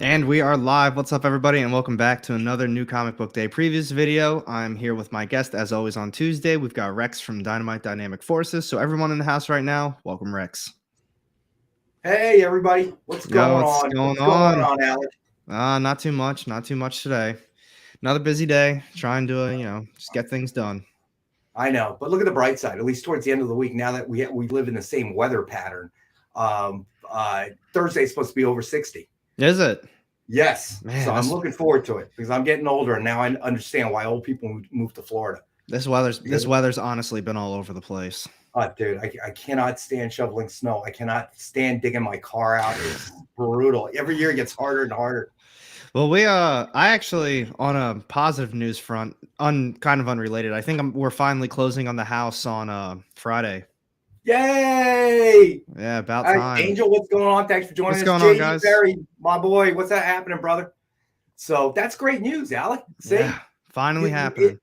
And we are live. What's up, everybody, and welcome back to another new comic book day previews video. I'm here with my guest, as always, on Tuesday. We've got Rex from Dynamite Dynamic Forces. So everyone in the house right now, welcome, Rex. Hey, everybody. What's Yo, going what's on? going What's going on? on, Alex? Not too much. Not too much today. Another busy day. Trying to, just get things done. I know, but look at the bright side. At least towards the end of the week, now that we live in the same weather pattern, Thursday's supposed to be over 60. Is it? Yes. Man, so I'm looking forward to it because I'm getting older and now I understand why old people move to Florida. This weather's honestly been all over the place. Dude, I cannot stand shoveling snow. I cannot stand digging my car out. It's brutal. Every year it gets harder and harder. Well, I actually, on a positive news front, kind of unrelated, I think we're finally closing on the house on Friday. Yay! Yeah, about time. Angel, what's going on? Thanks for joining us. What's going on, guys? Barry, my boy, what's that happening, brother? So that's great news, Alec. See, yeah, finally happening.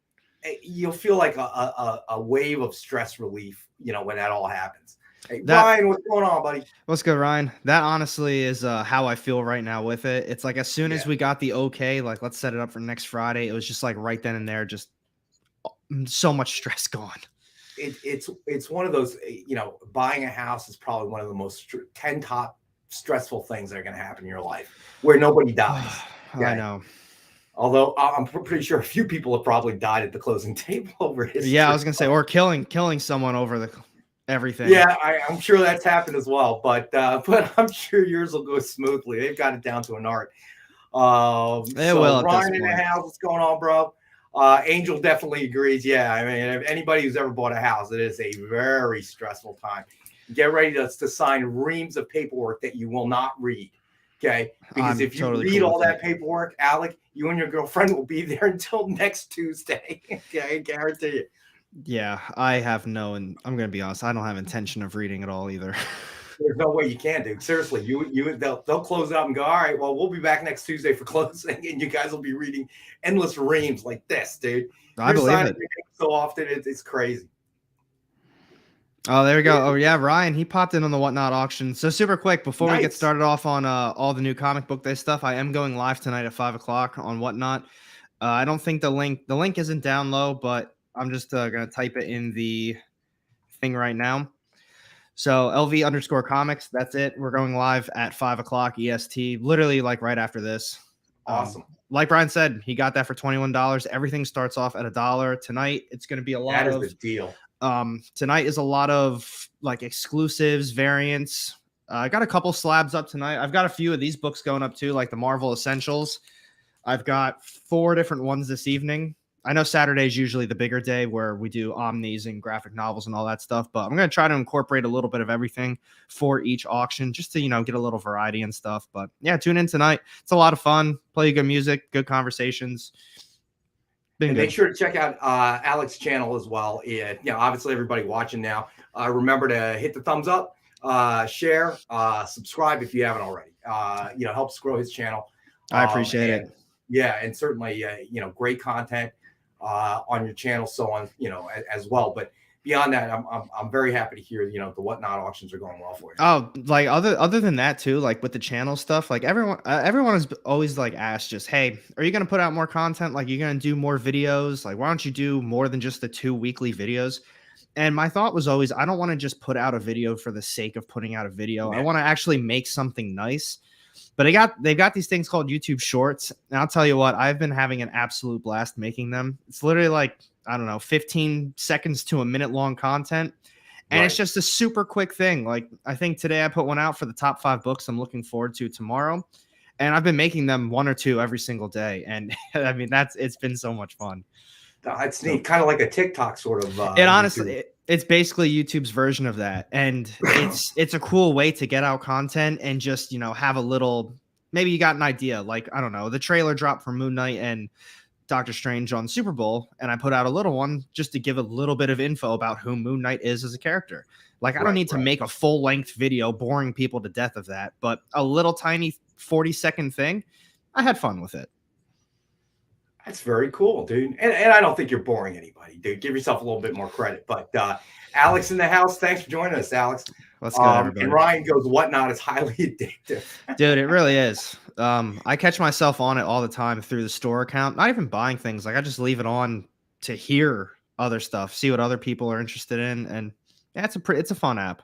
You'll feel like a wave of stress relief, when that all happens. Hey, Ryan, what's going on, buddy? What's good, Ryan? That honestly is how I feel right now with it. It's like as soon as we got the okay, like let's set it up for next Friday, it was just like right then and there, just so much stress gone. It's one of those, buying a house is probably one of the most 10 top stressful things that are going to happen in your life where nobody dies. Okay? I know. Although I'm pretty sure a few people have probably died at the closing table over history. Yeah, I was going to say, or killing someone over everything. Yeah, I'm sure that's happened as well, but I'm sure yours will go smoothly. They've got it down to an art. Ryan in the house, what's going on, bro? Angel definitely agrees. Yeah, I mean, if anybody who's ever bought a house, it is a very stressful time. Get ready to sign reams of paperwork that you will not read. Okay, because if you read all that paperwork, Alec, you and your girlfriend will be there until next Tuesday. Okay, I guarantee you. Yeah, I have and I'm going to be honest, I don't have intention of reading it all either. There's no way you can, dude. Seriously, they'll close it up and go, all right, well, we'll be back next Tuesday for closing, and you guys will be reading endless reams like this, dude. I believe it. So often, it's crazy. Oh, there we go. Oh, yeah, Ryan, he popped in on the Whatnot auction. So super quick, before we get started off on all the new comic book day stuff, I am going live tonight at 5 o'clock on Whatnot. I don't think the link isn't down low, but I'm just going to type it in the thing right now. So LV_comics, that's it. We're going live at 5 o'clock EST, literally like right after this. Awesome. Like Brian said, he got that for $21. Everything starts off at $1 tonight. It's going to be a lot of the deal. Tonight is a lot of like exclusives, variants. I got a couple slabs up tonight. I've got a few of these books going up too, like the Marvel Essentials. I've got 4 different ones this evening. I know Saturday is usually the bigger day where we do omnis and graphic novels and all that stuff, but I'm going to try to incorporate a little bit of everything for each auction just to, get a little variety and stuff. But yeah, tune in tonight. It's a lot of fun. Play good music, good conversations. And make sure to check out Alex's channel as well. Obviously everybody watching now, remember to hit the thumbs up, share, subscribe if you haven't already. Helps grow his channel. I appreciate it. Yeah, and certainly great content on your channel, so on, as well. But beyond that, I'm very happy to hear the Whatnot auctions are going well for you. Oh, like other than that too, like with the channel stuff, like everyone has always like asked just, hey, are you going to put out more content? Like you're going to do more videos? Like why don't you do more than just the 2 weekly videos? And my thought was always, I don't want to just put out a video for the sake of putting out a video. I want to actually make something nice. But they've got these things called YouTube Shorts. And I'll tell you what, I've been having an absolute blast making them. It's literally like, I don't know, 15 seconds to a minute long content. And It's just a super quick thing. Like I think today I put one out for the top 5 books I'm looking forward to tomorrow. And I've been making them 1 or 2 every single day. And I mean, it's been so much fun. It's neat, kind of like a TikTok sort of. And honestly, it's basically YouTube's version of that. And it's a cool way to get out content and just, have a little, maybe you got an idea. Like, I don't know, the trailer dropped for Moon Knight and Doctor Strange on Super Bowl. And I put out a little one just to give a little bit of info about who Moon Knight is as a character. Like, I don't need to make a full length video boring people to death of that, but a little tiny 40-second thing. I had fun with it. That's very cool, dude. And I don't think you're boring anybody, dude. Give yourself a little bit more credit. But Alex in the house, thanks for joining us, Alex. What's good, And everybody? Ryan goes, whatnot is highly addictive. Dude, it really is. I catch myself on it all the time through the store account. Not even buying things. Like I just leave it on to hear other stuff, see what other people are interested in, and yeah, it's a fun app.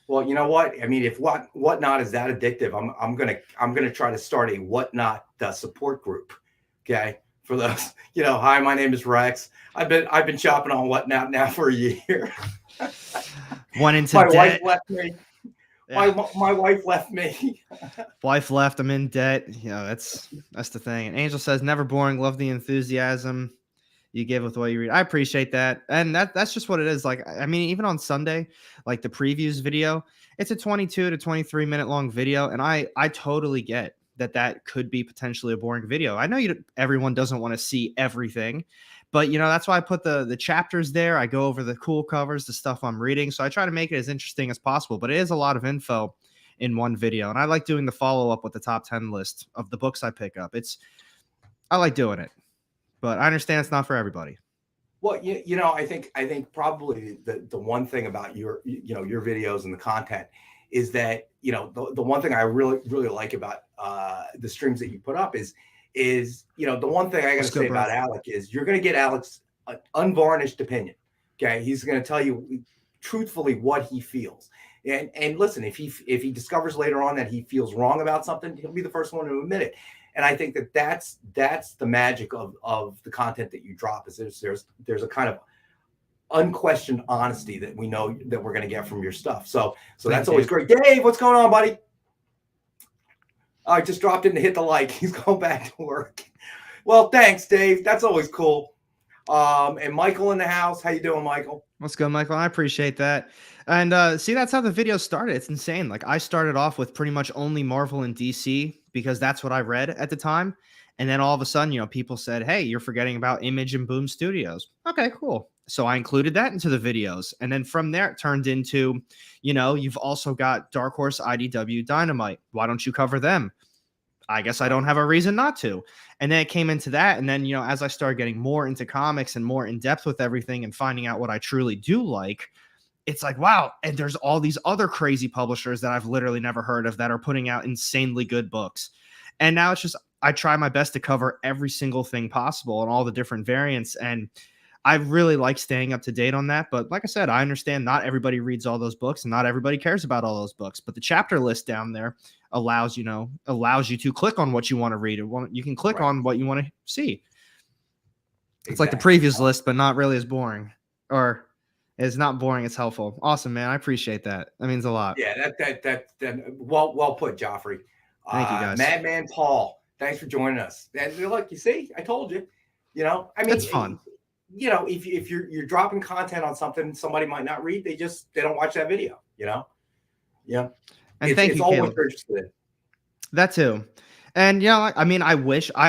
Well, you know what? I mean, if whatnot is that addictive, I'm gonna try to start a whatnot support group. Okay, for those, hi, my name is Rex. I've been shopping on whatnot now for a year. Went into my debt. wife left me. Yeah. My wife left me. Wife left. I'm in debt. That's the thing. And Angel says, never boring. Love the enthusiasm you give with what you read. I appreciate that. And that's just what it is. Like, I mean, even on Sunday, like the previews video, it's a 22 to 23 minute long video. And I totally get that could be potentially a boring video. I know everyone doesn't want to see everything, but that's why I put the chapters there. I go over the cool covers, the stuff I'm reading. So I try to make it as interesting as possible, but it is a lot of info in one video. And I like doing the follow-up with the top 10 list of the books I pick up. I like doing it, but I understand it's not for everybody. Well, I think probably the one thing about your videos and the content is that, the one thing I really, really like about the streams that you put up is the one thing I got to say about Alec is you're going to get Alex an unvarnished opinion. Okay. He's going to tell you truthfully what he feels. And listen, if he discovers later on that he feels wrong about something, he'll be the first one to admit it. And I think that's the magic of the content that you drop is there's a kind of unquestioned honesty that we know that we're going to get from your stuff. So that's always great. Dave, what's going on, buddy? I just dropped in to hit the like. He's going back to work. Well, thanks, Dave. That's always cool. And Michael in the house. How you doing, Michael? Let's go, Michael. I appreciate that. And see, that's how the video started. It's insane. Like I started off with pretty much only Marvel and DC because that's what I read at the time. And then all of a sudden, people said, hey, you're forgetting about Image and Boom Studios. Okay, cool. So I included that into the videos. And then from there, it turned into, you've also got Dark Horse, IDW, Dynamite. Why don't you cover them? I guess I don't have a reason not to. And then it came into that. And then, as I started getting more into comics and more in depth with everything and finding out what I truly do like, it's like, wow. And there's all these other crazy publishers that I've literally never heard of that are putting out insanely good books. And now it's just, I try my best to cover every single thing possible and all the different variants. And I really like staying up to date on that. But like I said, I understand not everybody reads all those books and not everybody cares about all those books. But the chapter list down there allows you to click on what you want to read. You can click on what you want to see. It's like the previews list, but not really as boring. Or it's not boring, it's helpful. Awesome, man. I appreciate that. That means a lot. Yeah, that well put, Joffrey. Thank you, guys. Madman Paul, thanks for joining us. And look, you see, I told you. I mean, it's fun. If you're dropping content on something somebody might not read, they don't watch that video. Yeah. And thank you, Caleb. That too. And I mean, I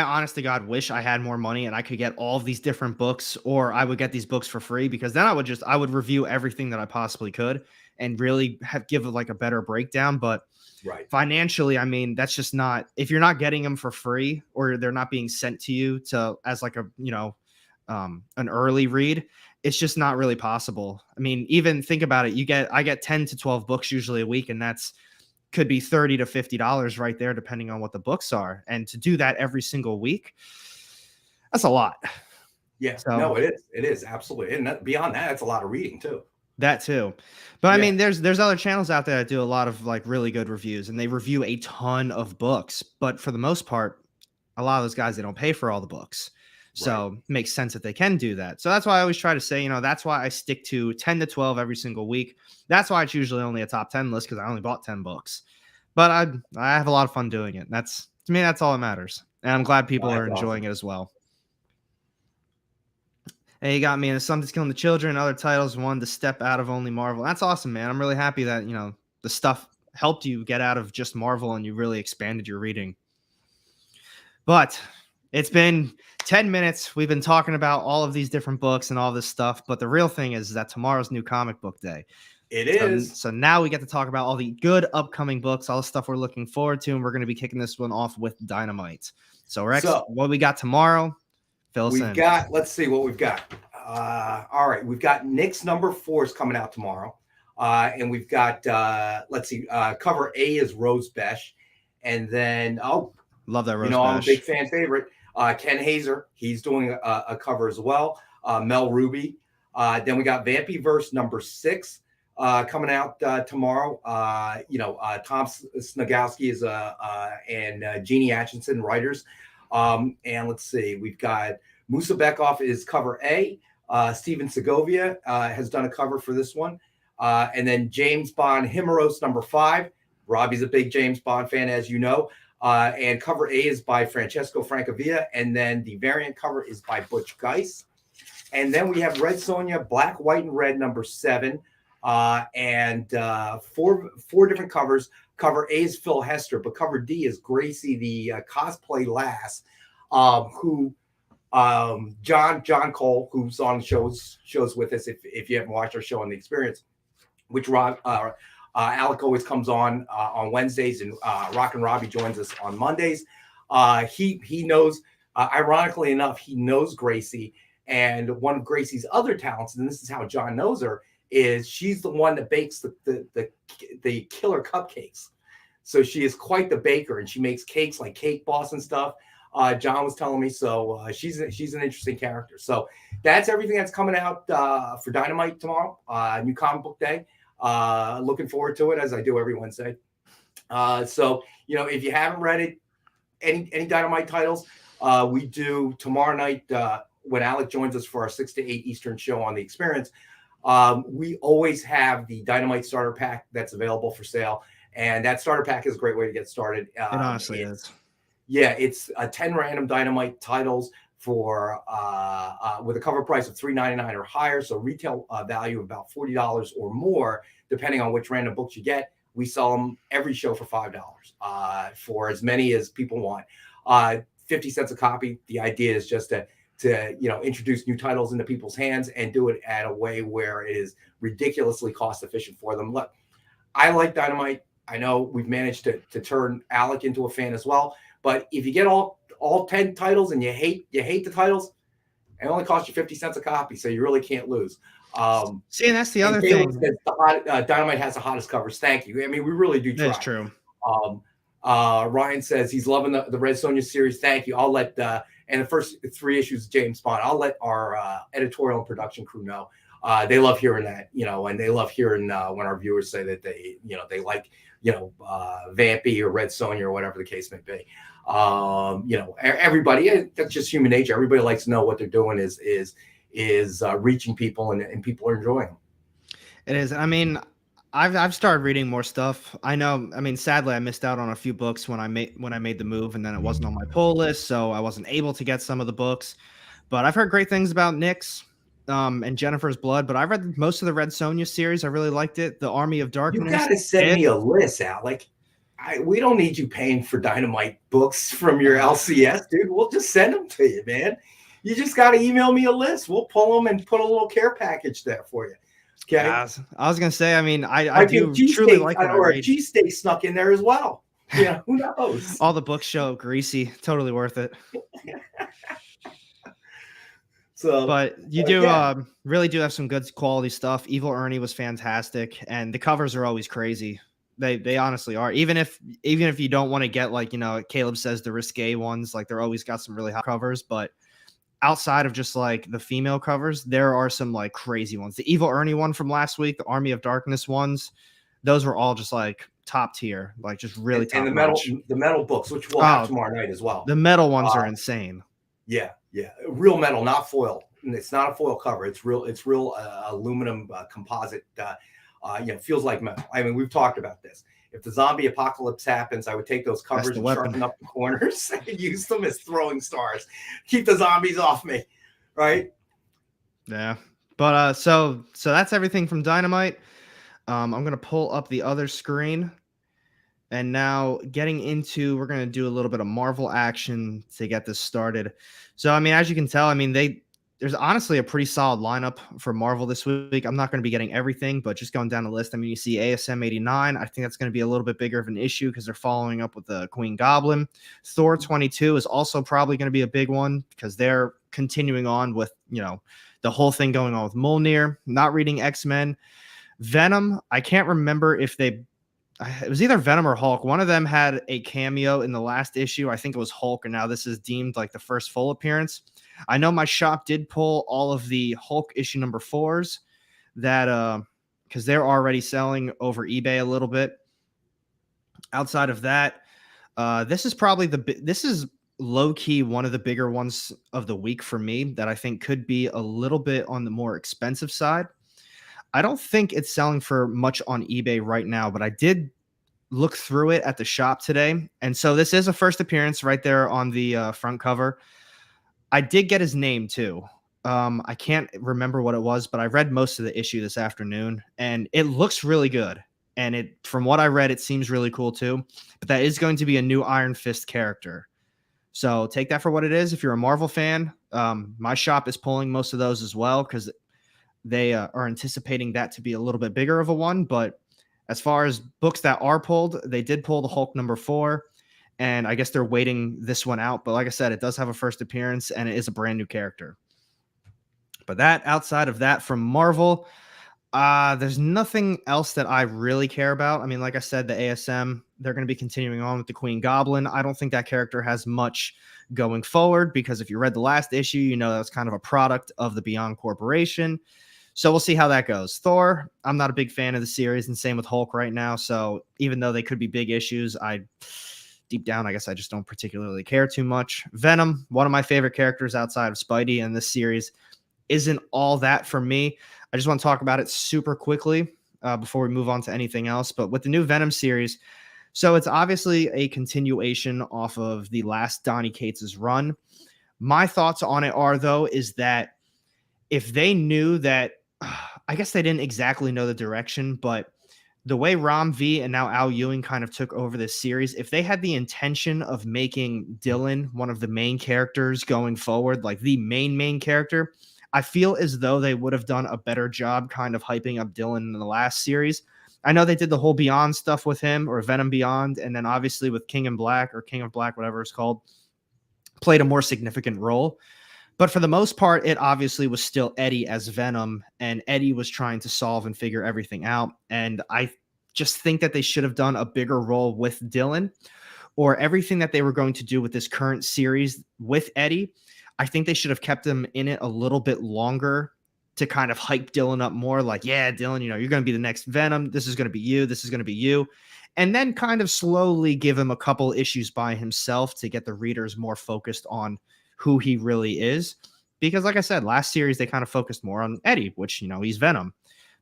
honest to God wish I had more money and I could get all of these different books, or I would get these books for free, because then I would review everything that I possibly could and really give it like a better breakdown. But financially, I mean, that's just not, if you're not getting them for free or they're not being sent to you as like a, an early read, it's just not really possible. I mean, even think about it. I get 10 to 12 books usually a week, and that's could be $30 to $50 right there, depending on what the books are. And to do that every single week, that's a lot. Yeah, no, it is absolutely. And beyond that, it's a lot of reading too. That too. But I mean, there's other channels out there that do a lot of like really good reviews, and they review a ton of books. But for the most part, a lot of those guys, they don't pay for all the books. So it makes sense that they can do that. So that's why I always try to say, that's why I stick to 10 to 12 every single week. That's why it's usually only a top 10 list, because I only bought 10 books. But I have a lot of fun doing it. To me, that's all that matters. And I'm glad people are enjoying it as well. And you got me in The Sun That's Killing the Children, other titles, one to step out of only Marvel. That's awesome, man. I'm really happy that, the stuff helped you get out of just Marvel and you really expanded your reading. But it's been 10 minutes. We've been talking about all of these different books and all this stuff. But the real thing is that tomorrow's New Comic Book Day. It is. So now we get to talk about all the good upcoming books, all the stuff we're looking forward to. And we're going to be kicking this one off with Dynamite. So, Rex, what we got tomorrow? Fill us We've in. got, let's see what we've got. All right, we've got Nick's number 4 is coming out tomorrow. And we've got, let's see, cover A is Rose Besh. And then, Love that Rose I'm a big Besh. fan favorite. Ken Hazer, he's doing a cover as well. Mel Ruby. Then we got Vampyverse number 6 coming out tomorrow. Tom Snagowski is and Jeannie Atchison writers. And let's see, we've got Musa Bekoff is cover A. Steven Segovia has done a cover for this one. And then James Bond Himeros number 5. Robbie's a big James Bond fan, as you know. And cover A is by Francesco Francavilla. And then the variant cover is by Butch Geis. And then we have Red Sonja, Black, White, and Red number 7. And four different covers. Cover A is Phil Hester, but cover D is Gracie, the cosplay lass, who John Cole, who's on shows with us. If you haven't watched our show on The Experience, which Alec always comes on Wednesdays, and Rock and Robbie joins us on Mondays. He knows, ironically enough, he knows Gracie, and one of Gracie's other talents, and this is how John knows her, is she's the one that bakes the killer cupcakes. So she is quite the baker, and she makes cakes like Cake Boss and stuff. John was telling me, so she's an interesting character. So that's everything that's coming out for Dynamite tomorrow, new comic book day. Looking forward to it, as I do every Wednesday. So if you haven't read it, any Dynamite titles, we do tomorrow night when Alec joins us for our 6 to 8 Eastern show on The Experience. We always have the Dynamite starter pack that's available for sale, and that starter pack is a great way to get started. It honestly is. Yeah, it's 10 random Dynamite titles for with a cover price of $3.99 or higher, so retail value of about $40 or more, depending on which random books you get. We sell them every show for $5 for as many as people want. 50 cents a copy. The idea is just to introduce new titles into people's hands and do it at a way where it is ridiculously cost efficient for them. Look, I like Dynamite. I know we've managed to turn Alec into a fan as well. But if you get all 10 titles and you hate the titles, it only costs you 50 cents a copy, so you really can't lose. See, and that's the other thing. Dynamite has the hottest covers. Thank you. I mean, we really do try. That's true. Ryan says he's loving the Red Sonja series. Thank you. I'll let and the first 3 issues of James Bond, I'll let our editorial and production crew know. They love hearing that, and they love hearing when our viewers say that they like, Vampy or Red Sonja or whatever the case may be. Everybody, that's just human nature. Everybody likes to know what they're doing is reaching people and people are enjoying them. It is. I mean, I've started reading more stuff. I know. I mean, sadly, I missed out on a few books when I made the move, and then it wasn't on my pull list, so I wasn't able to get some of the books. But I've heard great things about Nyx and Jennifer's Blood. But I read most of the Red Sonja series. I really liked it. The Army of Darkness. You gotta send me a list, Alec. We don't need you paying for Dynamite books from your LCS, dude. We'll just send them to you, man. You just got to email me a list. We'll pull them and put a little care package there for you. Okay. I was gonna say. I mean, I do truly like it. Or a cheesesteak snuck in there as well. Who knows? All the books show greasy. Totally worth it. But you do really do have some good quality stuff. Evil Ernie was fantastic, and the covers are always crazy. They honestly are. Even if you don't want to get Caleb says the risque ones, they're always got some really hot covers. But outside of just the female covers, there are some crazy ones. The Evil Ernie one from last week, the Army of Darkness ones, those were all just top tier, just really top. And the metal books, which we'll have tomorrow night as well. The metal ones are insane. Yeah, real metal, not foil. It's not a foil cover. It's real aluminum composite. Feels like metal. I mean, we've talked about this. If the zombie apocalypse happens, I would take those covers and sharpen up the corners and use them as throwing stars. Keep the zombies off me, right? Yeah. But so that's everything from Dynamite. I'm gonna pull up the other screen, and now we're gonna do a little bit of Marvel action to get this started. So I mean, as you can tell, I mean there's honestly a pretty solid lineup for Marvel this week. I'm not going to be getting everything, but just going down the list. I mean, you see ASM 89. I think that's going to be a little bit bigger of an issue because they're following up with the Queen Goblin. Thor 22 is also probably going to be a big one because they're continuing on with, the whole thing going on with Mjolnir, not reading X-Men. Venom, I can't remember if it was either Venom or Hulk. One of them had a cameo in the last issue. I think it was Hulk, and now this is deemed like the first full appearance. I know my shop did pull all of the Hulk issue number 4s that because they're already selling over eBay a little bit. Outside of that, this is probably this is low-key one of the bigger ones of the week for me that I think could be a little bit on the more expensive side. I don't think it's selling for much on eBay right now, but I did look through it at the shop today. And so this is a first appearance right there on the front cover. I did get his name too. I can't remember what it was, but I read most of the issue this afternoon and it looks really good. And from what I read, it seems really cool too. But that is going to be a new Iron Fist character. So take that for what it is. If you're a Marvel fan, my shop is pulling most of those as well because they are anticipating that to be a little bit bigger of a one. But as far as books that are pulled, they did pull the Hulk number 4. And I guess they're waiting this one out. But like I said, it does have a first appearance and it is a brand new character. But outside of that from Marvel, there's nothing else that I really care about. I mean, like I said, the ASM, they're going to be continuing on with the Queen Goblin. I don't think that character has much going forward because if you read the last issue, you know that's kind of a product of the Beyond Corporation. So we'll see how that goes. Thor, I'm not a big fan of the series, and same with Hulk right now. So even though they could be big issues, deep down, I guess I just don't particularly care too much. Venom, one of my favorite characters outside of Spidey in this series, isn't all that for me. I just want to talk about it super quickly before we move on to anything else. But with the new Venom series, so it's obviously a continuation off of the last Donny Cates' run. My thoughts on it are, though, is that if they knew that, I guess they didn't exactly know the direction, but the way Ram V and now Al Ewing kind of took over this series, if they had the intention of making Dylan one of the main characters going forward, like the main character, I feel as though they would have done a better job kind of hyping up Dylan in the last series. I know they did the whole Beyond stuff with him, or Venom Beyond, and then obviously with King of Black, whatever it's called, played a more significant role. But for the most part, it obviously was still Eddie as Venom, and Eddie was trying to solve and figure everything out. And I just think that they should have done a bigger role with Dylan, or everything that they were going to do with this current series with Eddie. I think they should have kept him in it a little bit longer to kind of hype Dylan up more. Like, yeah, Dylan, you're going to be the next Venom. This is going to be you. This is going to be you. And then kind of slowly give him a couple issues by himself to get the readers more focused on who he really is. Because like I said, last series, they kind of focused more on Eddie, which, he's Venom.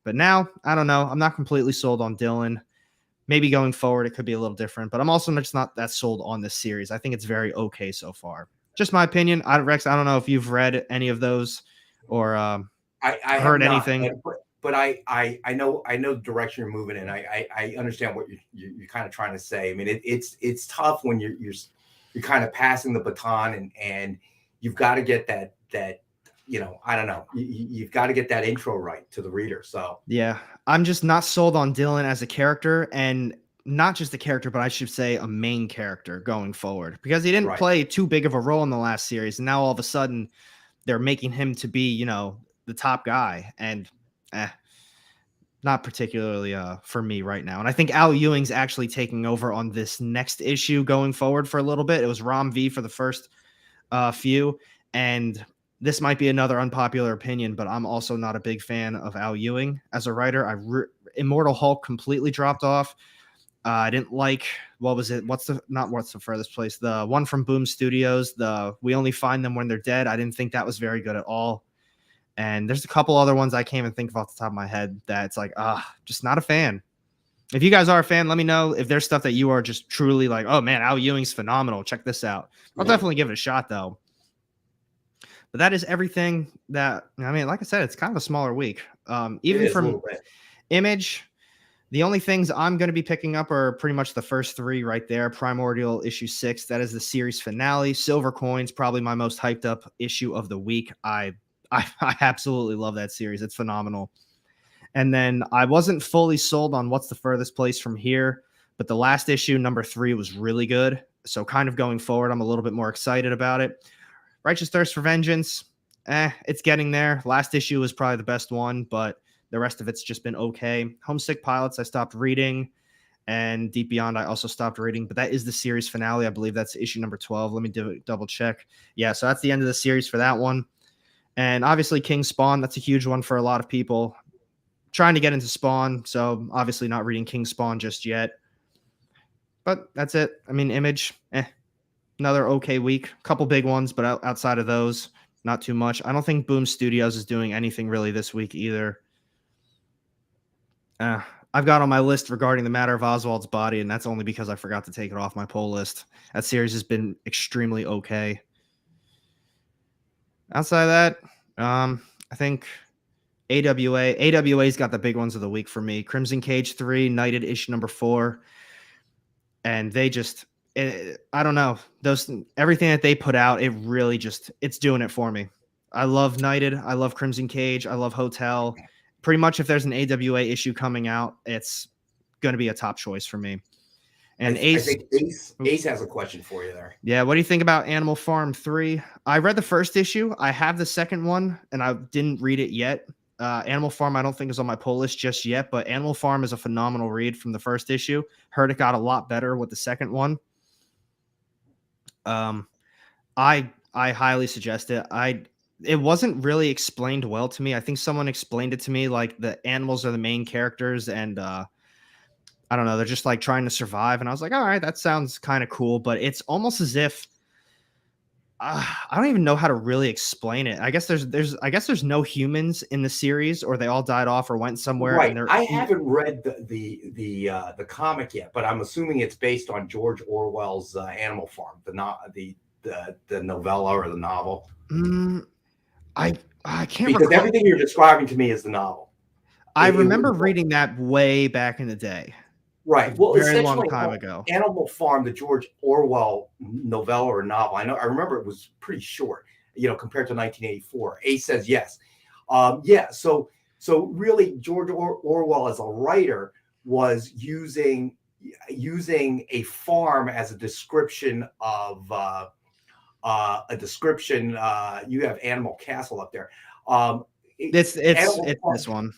But now, I don't know. I'm not completely sold on Dylan. Maybe going forward, it could be a little different. But I'm also just not that sold on this series. I think it's very okay so far. Just my opinion. Rex, I don't know if you've read any of those or I heard anything. But I know the direction you're moving in. I understand what you're kind of trying to say. I mean, it's tough when you're kind of passing the baton and you've got to get that I don't know. You've got to get that intro right to the reader. So yeah, I'm just not sold on Dylan as a character, and not just a character, but I should say a main character going forward, because he didn't play too big of a role in the last series. And now all of a sudden they're making him to be, the top guy, and not particularly for me right now. And I think Al Ewing's actually taking over on this next issue going forward for a little bit. It was Ram V for the first few, and this might be another unpopular opinion, but I'm also not a big fan of Al Ewing as a writer. Immortal Hulk completely dropped off. I didn't like, what was it? What's the furthest place? The one from Boom Studios, We Only Find Them When They're Dead. I didn't think that was very good at all. And there's a couple other ones I can't even think of off the top of my head that it's like, just not a fan. If you guys are a fan, let me know if there's stuff that you are just truly like, oh man, Al Ewing's phenomenal. Check this out. I'll definitely give it a shot though. But that is everything that, like I said, it's kind of a smaller week. Even from Image, the only things I'm going to be picking up are pretty much the first 3 right there. Primordial issue 6, that is the series finale. Silver Coins, probably my most hyped up issue of the week. I absolutely love that series. It's phenomenal. And then I wasn't fully sold on What's the Furthest Place from Here, but the last issue, number 3, was really good. So kind of going forward, I'm a little bit more excited about it. Righteous Thirst for Vengeance, it's getting there. Last issue was probably the best one, but the rest of it's just been okay. Homesick Pilots, I stopped reading, and Deep Beyond, I also stopped reading, but that is the series finale. I believe that's issue number 12. Let me double check. Yeah, so that's the end of the series for that one. And obviously King Spawn, that's a huge one for a lot of people. Trying to get into Spawn, so obviously not reading King Spawn just yet. But that's it. I mean, Image, another okay week. Couple big ones, but outside of those, not too much. I don't think Boom Studios is doing anything really this week either. I've got on my list regarding the Matter of Oswald's Body, and that's only because I forgot to take it off my pull list. That series has been extremely okay. Outside of that, I think AWA's got the big ones of the week for me. Crimson Cage 3, Knighted issue number 4. And they just, I don't know, everything that they put out, it really just, it's doing it for me. I love Knighted. I love Crimson Cage. I love Hotel. Pretty much if there's an AWA issue coming out, it's going to be a top choice for me. And Ace, I think Ace has a question for you there. Yeah, what do you think about Animal Farm 3? I read the first issue. I have the second one, and I didn't read it yet. Animal Farm, I don't think is on my pull list just yet, but Animal Farm is a phenomenal read from the first issue. Heard it got a lot better with the second one. I highly suggest it. It wasn't really explained well to me. I think someone explained it to me like the animals are the main characters, and I don't know, they're just like trying to survive. And I was like, all right, that sounds kind of cool, but it's almost as if I don't even know how to really explain it. I guess there's no humans in the series, or they all died off or went somewhere. Right. And I haven't read the comic yet, but I'm assuming it's based on George Orwell's Animal Farm, the novella or the novel. I can't because recall. everything you're describing to me is the novel. I remember reading that way back in the day. Right. Well, very long time ago. Animal Farm, the George Orwell novella or novel. I remember it was pretty short, compared to 1984. Ace says yes. Yeah. So really, George Orwell as a writer was using a farm as a description of you have Animal Castle up there. It's this one.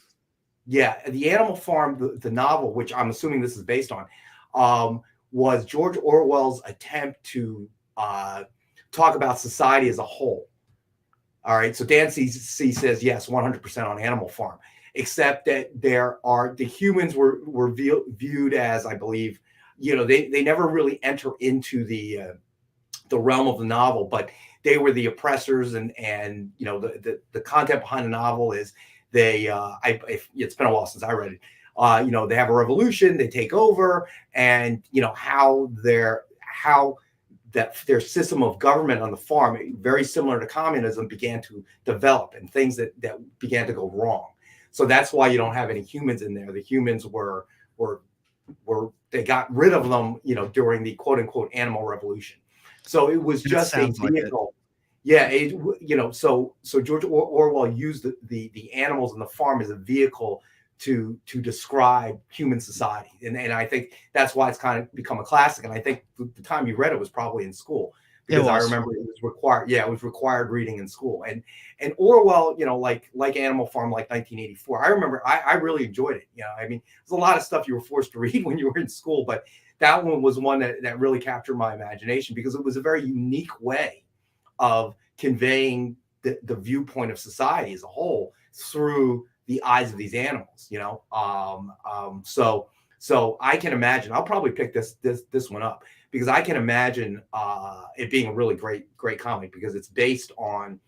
Yeah, the Animal Farm, the novel, which I'm assuming this is based on, was George Orwell's attempt to talk about society as a whole. All right, so Dan C says yes, 100% on Animal Farm, except that the humans were viewed as, I believe, they never really enter into the realm of the novel, but they were the oppressors, and the content behind the novel is it's been a while since I read it. They have a revolution, they take over, and how their system of government on the farm, very similar to communism, began to develop, and things that began to go wrong. So that's why you don't have any humans in there. The humans were they got rid of them, during the quote unquote animal revolution. So it was just a vehicle. Yeah, so George Orwell used the animals in the farm as a vehicle to describe human society, and I think that's why it's kind of become a classic. And I think the time you read it was probably in school, because I remember it was required. Yeah, it was required reading in school. And Orwell, like Animal Farm, like 1984. I remember I really enjoyed it. I mean, there's a lot of stuff you were forced to read when you were in school, but that one was one that really captured my imagination, because it was a very unique way of conveying the viewpoint of society as a whole through the eyes of these animals, so I can imagine, I'll probably pick this one up, because I can imagine it being a really great comic, because it's based on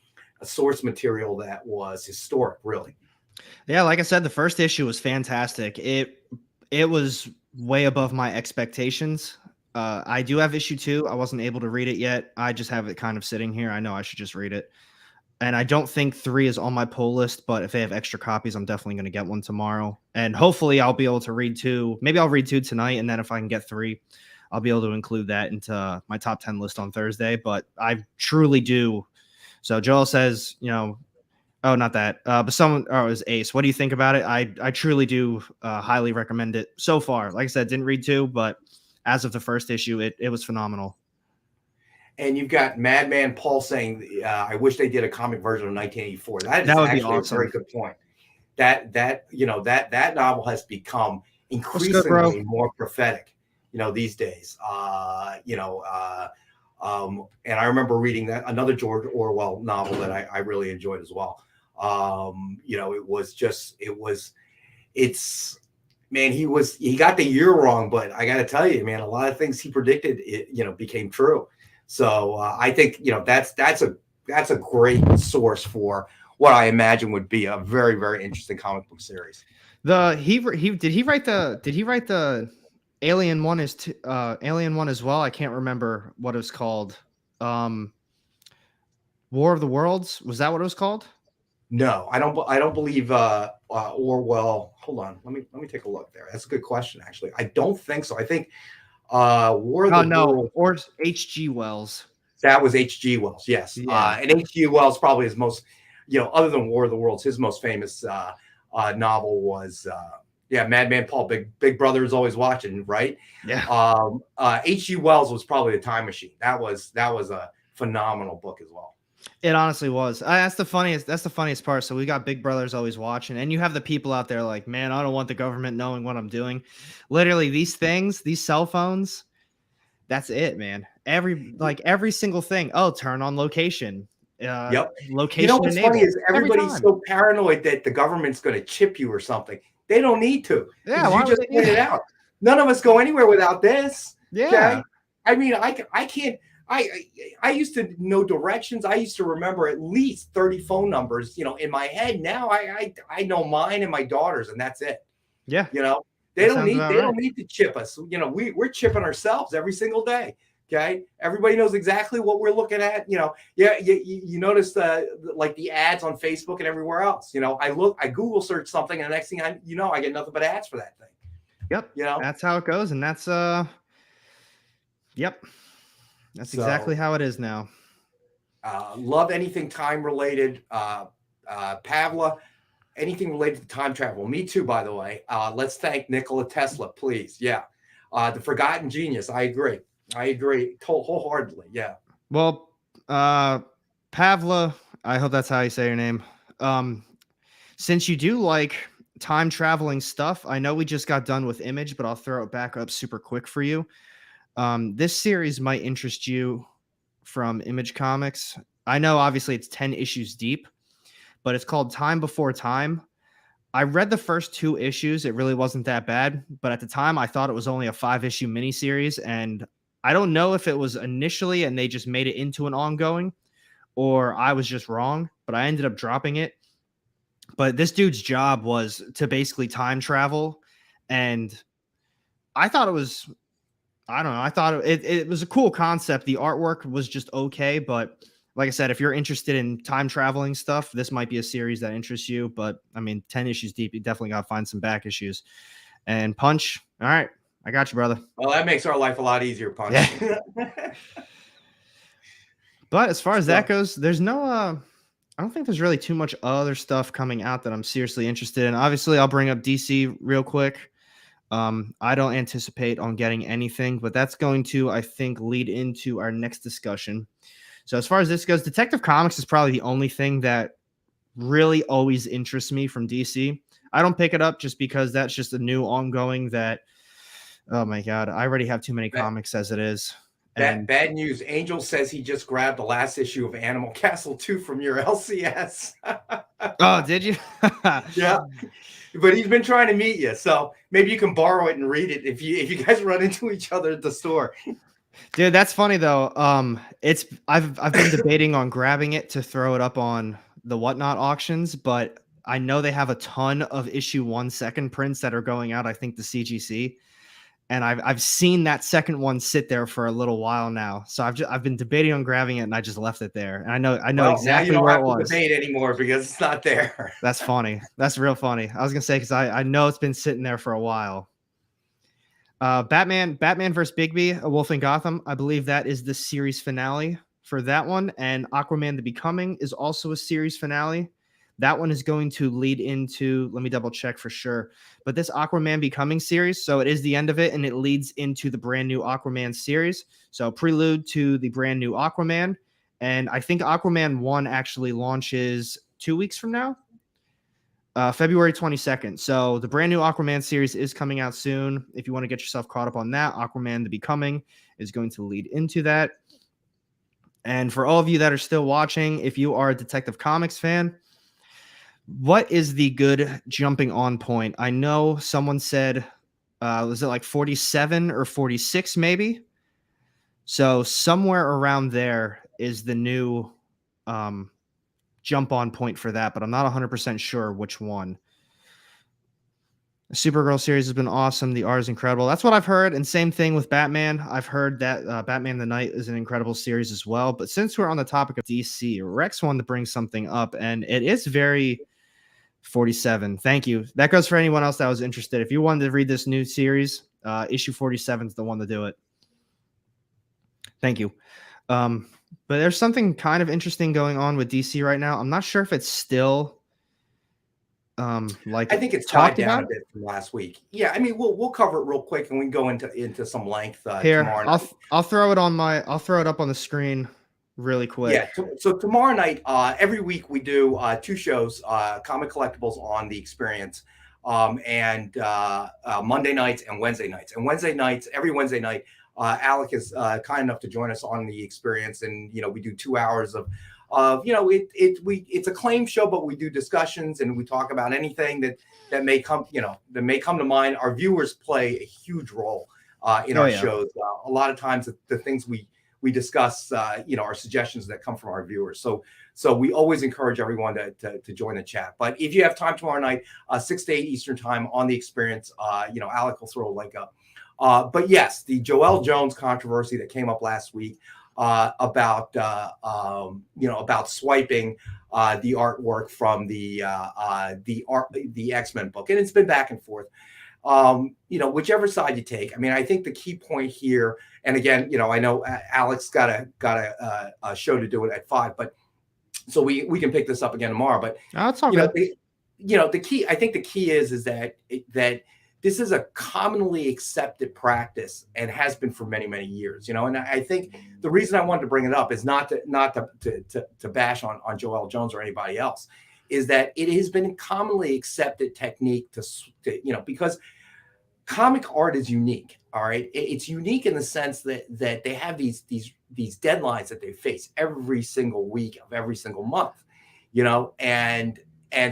a source material that was historic, really. Yeah, like I said, the first issue was fantastic. It was way above my expectations. I do have issue 2. I wasn't able to read it yet. I just have it kind of sitting here. I know I should just read it. And I don't think 3 is on my pull list, but if they have extra copies, I'm definitely going to get one tomorrow. And hopefully I'll be able to read 2. Maybe I'll read 2 tonight, and then if I can get 3, I'll be able to include that into my top 10 list on Thursday. But I truly do. So Joel says, oh, not that. But someone, it was Ace. What do you think about it? I truly do highly recommend it so far. Like I said, didn't read 2, but as of the first issue, it was phenomenal. and you've got Madman Paul saying, "I wish they did a comic version of 1984." That That is would be actually a awesome. very good point. That that novel has become What's good, bro? increasingly more prophetic, these days. And I remember reading that another George Orwell novel that I really enjoyed as well. It's man, he got the year wrong, but I got to tell you, man, a lot of things he predicted, became true. So I think that's a great source for what I imagine would be a very, very interesting comic book series. Did he write the Alien one Alien one as well? I can't remember what it was called. War of the Worlds, was that what it was called? No, I don't believe Orwell. Hold on, let me take a look there. That's a good question, actually. I don't think so. I think War of Oh the no, World. or H.G. Wells. That was H.G. Wells, yes. Yeah. And H.G. Wells probably his most, other than War of the Worlds, his most famous novel was, Madman Paul. Big Brother is always watching, right? Yeah. H.G. Wells was probably the Time Machine. That was a phenomenal book as well. It honestly was. That's the funniest part. So we got Big Brother's always watching, and you have the people out there like, man, I don't want the government knowing what I'm doing. Literally, these cell phones, that's it, man. Every single thing. Oh, turn on location. Yep. Location What's funny enabled. is everybody's so paranoid that the government's going to chip you or something. They don't need to. Yeah, You just pointed out. None of us go anywhere without this. Yeah. Okay? I mean, I can't. I used to know directions. I used to remember at least 30 phone numbers, in my head. Now I know mine and my daughter's, and that's it. Yeah. They don't need to chip us. We're chipping ourselves every single day. Okay, everybody knows exactly what we're looking at. You notice the ads on Facebook and everywhere else. I Google search something, and the next thing I get nothing but ads for that thing. Yep. That's how it goes, and that's yep. That's exactly how it is now. Love anything time related. Pavla, anything related to time travel. Me too, by the way. Let's thank Nikola Tesla, please. Yeah. The forgotten genius. I agree wholeheartedly. Yeah. Well, Pavla, I hope that's how you say your name. Since you do like time traveling stuff, I know we just got done with Image, but I'll throw it back up super quick for you. This series might interest you from Image Comics. I know obviously it's 10 issues deep, but it's called Time Before Time. I read the first 2 issues. It really wasn't that bad, but at the time I thought it was only a 5-issue miniseries, and I don't know if it was initially and they just made it into an ongoing, or I was just wrong, but I ended up dropping it. But this dude's job was to basically time travel, and I thought it was, I don't know, I thought it was a cool concept. The artwork was just okay, but like I said, if you're interested in time traveling stuff, this might be a series that interests you. But I mean, 10 issues deep, you definitely got to find some back issues. And Punch, all right, I got you, brother. Well, that makes our life a lot easier, Punch. Yeah. But as far as that goes, there's no, I don't think there's really too much other stuff coming out that I'm seriously interested in. Obviously, I'll bring up DC real quick. I don't anticipate on getting anything, but that's going to, I think, lead into our next discussion. So as far as this goes, Detective Comics is probably the only thing that really always interests me from DC. I don't pick it up just because that's just a new ongoing that, oh my God, I already have too many comics as it is. Bad news. Angel says he just grabbed the last issue of Animal Castle 2 from your LCS. Oh, did you? Yeah. But he's been trying to meet you, so maybe you can borrow it and read it if you guys run into each other at the store. Dude, that's funny though. I've been debating on grabbing it to throw it up on the Whatnot auctions, but I know they have a ton of issue 1 second prints that are going out. I think the CGC, and I've seen that second one sit there for a little while now. So I've been debating on grabbing it, and I just left it there. And I know exactly where it was. Now you don't have to debate anymore because it's not there. That's funny. That's real funny. I was gonna say because I know it's been sitting there for a while. Batman vs. Bigby, A Wolf in Gotham. I believe that is the series finale for that one. And Aquaman the Becoming is also a series finale. That one is going to lead into, let me double check for sure, but this Aquaman Becoming series. So it is the end of it, and it leads into the brand new Aquaman series. So prelude to the brand new Aquaman. And I think Aquaman 1 actually launches 2 weeks from now, February 22nd. So the brand new Aquaman series is coming out soon. If you want to get yourself caught up on that, Aquaman The Becoming is going to lead into that. And for all of you that are still watching, if you are a Detective Comics fan, what is the good jumping on point? I know someone said, was it like 47 or 46 maybe? So somewhere around there is the new jump on point for that, but I'm not 100% sure which one. The Supergirl series has been awesome. The art is incredible. That's what I've heard. And same thing with Batman. I've heard that Batman the Night is an incredible series as well. But since we're on the topic of DC, Rex wanted to bring something up, and it is very 47. Thank you. That goes for anyone else that was interested. If you wanted to read this new series, issue 47 is the one to do it. Thank you. But there's something kind of interesting going on with DC right now. I'm not sure if it's still like I think it's tied down a bit from last week. Yeah, I mean we'll cover it real quick and we can go into some length here. Tomorrow night. I'll throw it up on the screen really quick. Yeah, so tomorrow night, every week we do 2 shows, Comic Collectibles on the Experience, and Monday nights and Wednesday nights. And Wednesday nights, every Wednesday night, Alec is kind enough to join us on the Experience, and we do 2 hours of it's a claim show, but we do discussions and we talk about anything that may come to mind. Our viewers play a huge role in our shows. A lot of times the things we discuss, are suggestions that come from our viewers. So we always encourage everyone to join the chat. But if you have time tomorrow night, 6 to 8 Eastern time on the Experience, Alec will throw a link up. But yes, the Joelle Jones controversy that came up last week about swiping the artwork from the X-Men book, and it's been back and forth. Whichever side you take. I mean, I think the key point here, and again, I know Alex got a show to do it at 5, but so we can pick this up again tomorrow. But that's all good. The key, I think the key is that this is a commonly accepted practice and has been for many, many years, and I think the reason I wanted to bring it up is not to bash on Joelle Jones or anybody else, is that it has been a commonly accepted technique to because comic art is unique. All right. It's unique in the sense that they have these deadlines that they face every single week of every single month, and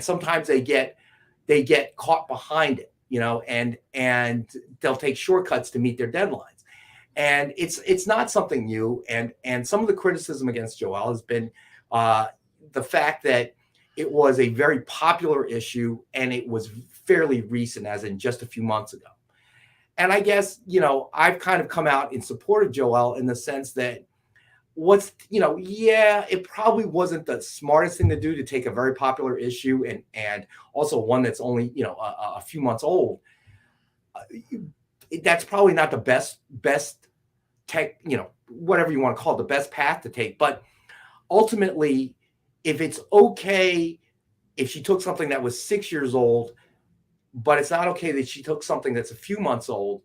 sometimes they get caught behind it, and they'll take shortcuts to meet their deadlines. And it's not something new. And some of the criticism against Joelle has been the fact that it was a very popular issue and it was fairly recent, as in just a few months ago. And I guess, I've kind of come out in support of Joelle in the sense that it probably wasn't the smartest thing to do to take a very popular issue and also one that's only, a few months old. That's probably not the best tech, whatever you want to call it, the best path to take. But ultimately, if it's okay if she took something that was 6 years old, but it's not okay that she took something that's a few months old,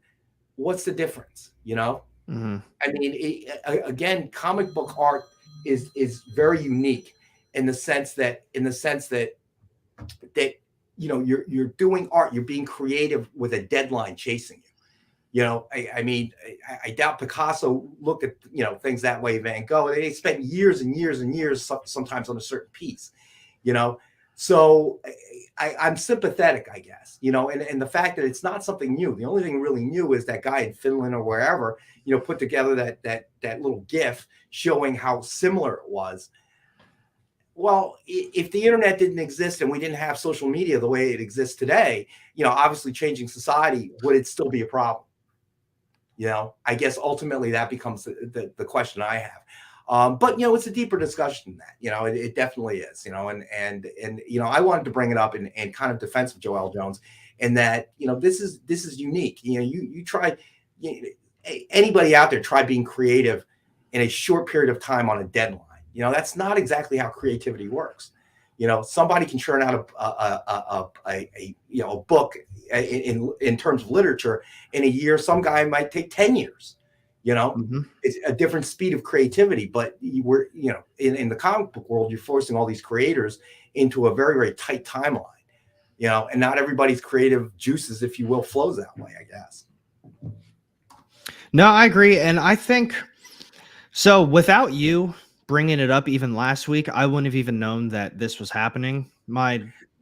what's the difference? Mm-hmm. I mean, again, comic book art is very unique in the sense that you're doing art, you're being creative with a deadline chasing you. I doubt Picasso looked at things that way. Van Gogh, they spent years and years and years sometimes on a certain piece. So I'm sympathetic, I guess, and the fact that it's not something new. The only thing really new is that guy in Finland or wherever, put together that little GIF showing how similar it was. Well, if the internet didn't exist and we didn't have social media the way it exists today, obviously changing society, would it still be a problem? I guess ultimately that becomes the question I have. But it's a deeper discussion than that. It definitely is. And I wanted to bring it up in kind of defense of Joelle Jones, and that this is unique. You try, anybody out there try being creative in a short period of time on a deadline. That's not exactly how creativity works. Somebody can churn out a book in terms of literature in a year. Some guy might take 10 years. Mhm. It's a different speed of creativity, but in the comic book world, you're forcing all these creators into a very, very tight timeline, and not everybody's creative juices, if you will, flows that way, I guess. No, I agree. And I think so. Without you bringing it up even last week, I wouldn't have even known that this was happening.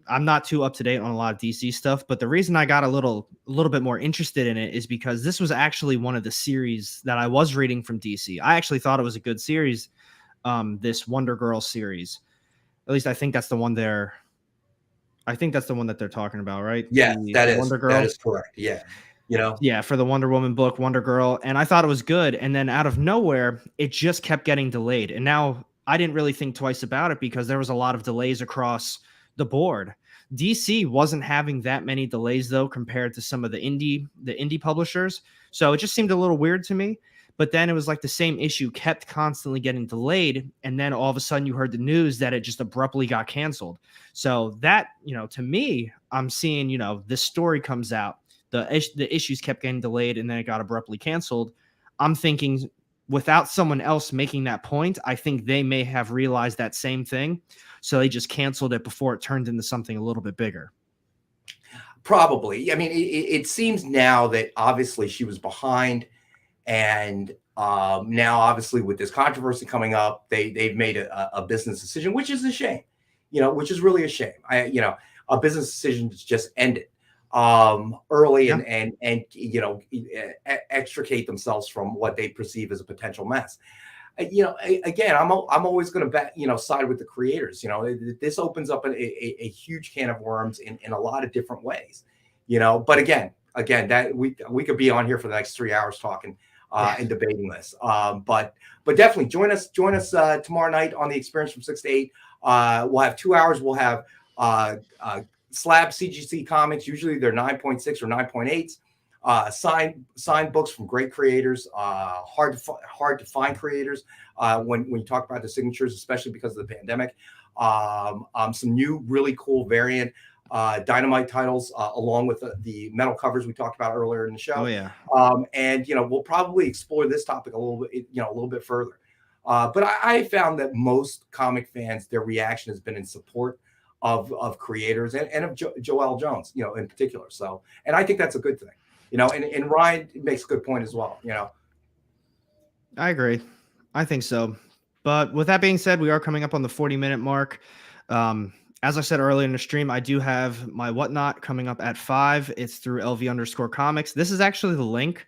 I'm not too up to date on a lot of DC stuff, but the reason I got a little bit more interested in it is because this was actually one of the series that I was reading from DC. I actually thought it was a good series. This Wonder Girl series. At least I think that's the one they're. I think that's the one that they're talking about, right? Yes, The Wonder that Girl. is correct. Yeah. Yeah, for the Wonder Woman book, Wonder Girl, and I thought it was good. And then out of nowhere, it just kept getting delayed. And now I didn't really think twice about it because there was a lot of delays across the board. DC wasn't having that many delays though compared to some of the indie publishers. So it just seemed a little weird to me. But then it was like the same issue kept constantly getting delayed, and then all of a sudden you heard the news that it just abruptly got canceled. So that, to me, I'm seeing, this story comes out, the issues kept getting delayed, and then it got abruptly canceled. I'm thinking without someone else making that point, I think they may have realized that same thing. So they just canceled it before it turned into something a little bit bigger. Probably. I mean, it seems now that obviously she was behind, and now obviously with this controversy coming up, they've made a business decision, which is a shame. Which is really a shame. A business decision just ended early, Yeah. and extricate themselves from what they perceive as a potential mess. Again, I'm always going to bet, side with the creators. This opens up a huge can of worms in a lot of different ways. But again, that we could be on here for the next 3 hours talking and debating this. But definitely join us tomorrow night on the Experience from 6 to 8. We'll have 2 hours. We'll have slab CGC comics. Usually they're 9.6 or 9.8s. Signed books from great creators, hard to find creators when you talk about the signatures, especially because of the pandemic. Some new really cool variant Dynamite titles along with the metal covers we talked about earlier in the show. Oh yeah. And we'll probably explore this topic a little bit further. But I found that most comic fans, their reaction has been in support of creators and of Joelle Jones, in particular. So, and I think that's a good thing. And Ryan makes a good point as well. I agree. I think so. But with that being said, we are coming up on the 40-minute mark. As I said earlier in the stream, I do have my whatnot coming up at 5. It's through LV_comics. This is actually the link.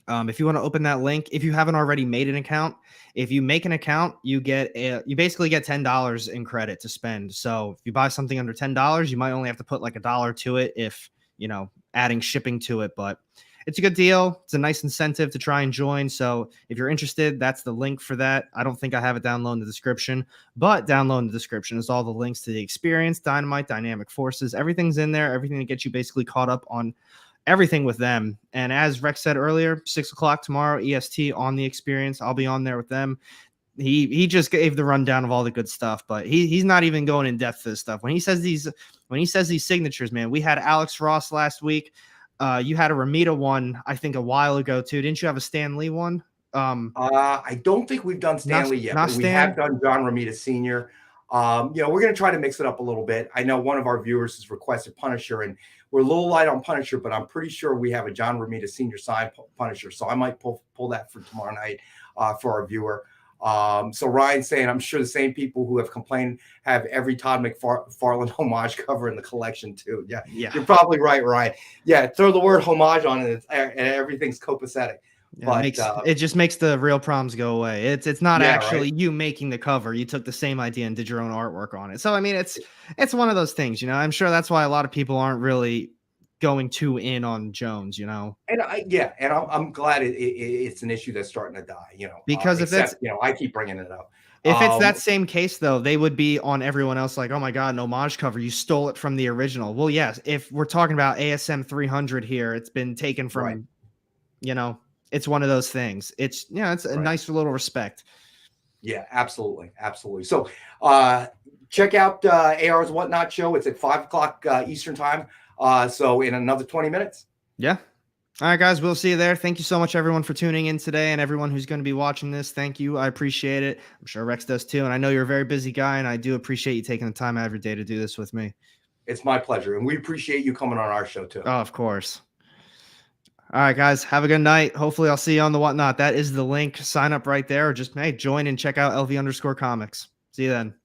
If you want to open that link, if you haven't already made an account, if you make an account, you basically get $10 in credit to spend. So if you buy something under $10, you might only have to put like $1 to it if, adding shipping to it, but it's a good deal. It's a nice incentive to try and join. So if you're interested, that's the link for that. I don't think I have it down low in the description, but down low in the description is all the links to the Experience, Dynamite, Dynamic Forces. Everything's in there. Everything that gets you basically caught up on everything with them. And as Rex said earlier, 6 o'clock tomorrow, EST on the Experience. I'll be on there with them. He just gave the rundown of all the good stuff, but he's not even going in depth to this stuff. When he says these signatures, man, we had Alex Ross last week. You had a Ramita one, I think, a while ago too. Didn't you have a Stan Lee one? I don't think we've done Stanley yet, but we have done John Romita Sr. We're going to try to mix it up a little bit. I know one of our viewers has requested Punisher, and we're a little light on Punisher, but I'm pretty sure we have a John Romita Sr. signed Punisher, so I might pull that for tomorrow night for our viewer. So Ryan's saying, I'm sure the same people who have complained have every Todd McFarlane homage cover in the collection too. Yeah. You're probably right, Ryan. Yeah, throw the word homage on it, and everything's copacetic. Yeah, it just makes the real problems go away. It's not actually you making the cover. You took the same idea and did your own artwork on it. So I mean, it's one of those things, I'm sure that's why a lot of people aren't really going too in on Jones, And I'm glad it's an issue that's starting to die, because if that's, I keep bringing it up. If it's that same case though, they would be on everyone else like, oh my God, an homage cover. You stole it from the original. Well, yes. If we're talking about ASM 300 here, it's been taken from, it's one of those things. It's a nice little respect. Yeah, absolutely. Absolutely. So, check out AR's Whatnot show. It's at 5 o'clock Eastern time. So in another 20 minutes. Yeah. All right, guys, we'll see you there. Thank you so much, everyone, for tuning in today, and everyone who's going to be watching this. Thank you. I appreciate it. I'm sure Rex does too. And I know you're a very busy guy, and I do appreciate you taking the time out of your day to do this with me. It's my pleasure. And we appreciate you coming on our show too. Oh, of course. All right, guys, have a good night. Hopefully I'll see you on the Whatnot. That is the link. Sign up right there, or just, hey, join and check out LV_comics. See you then.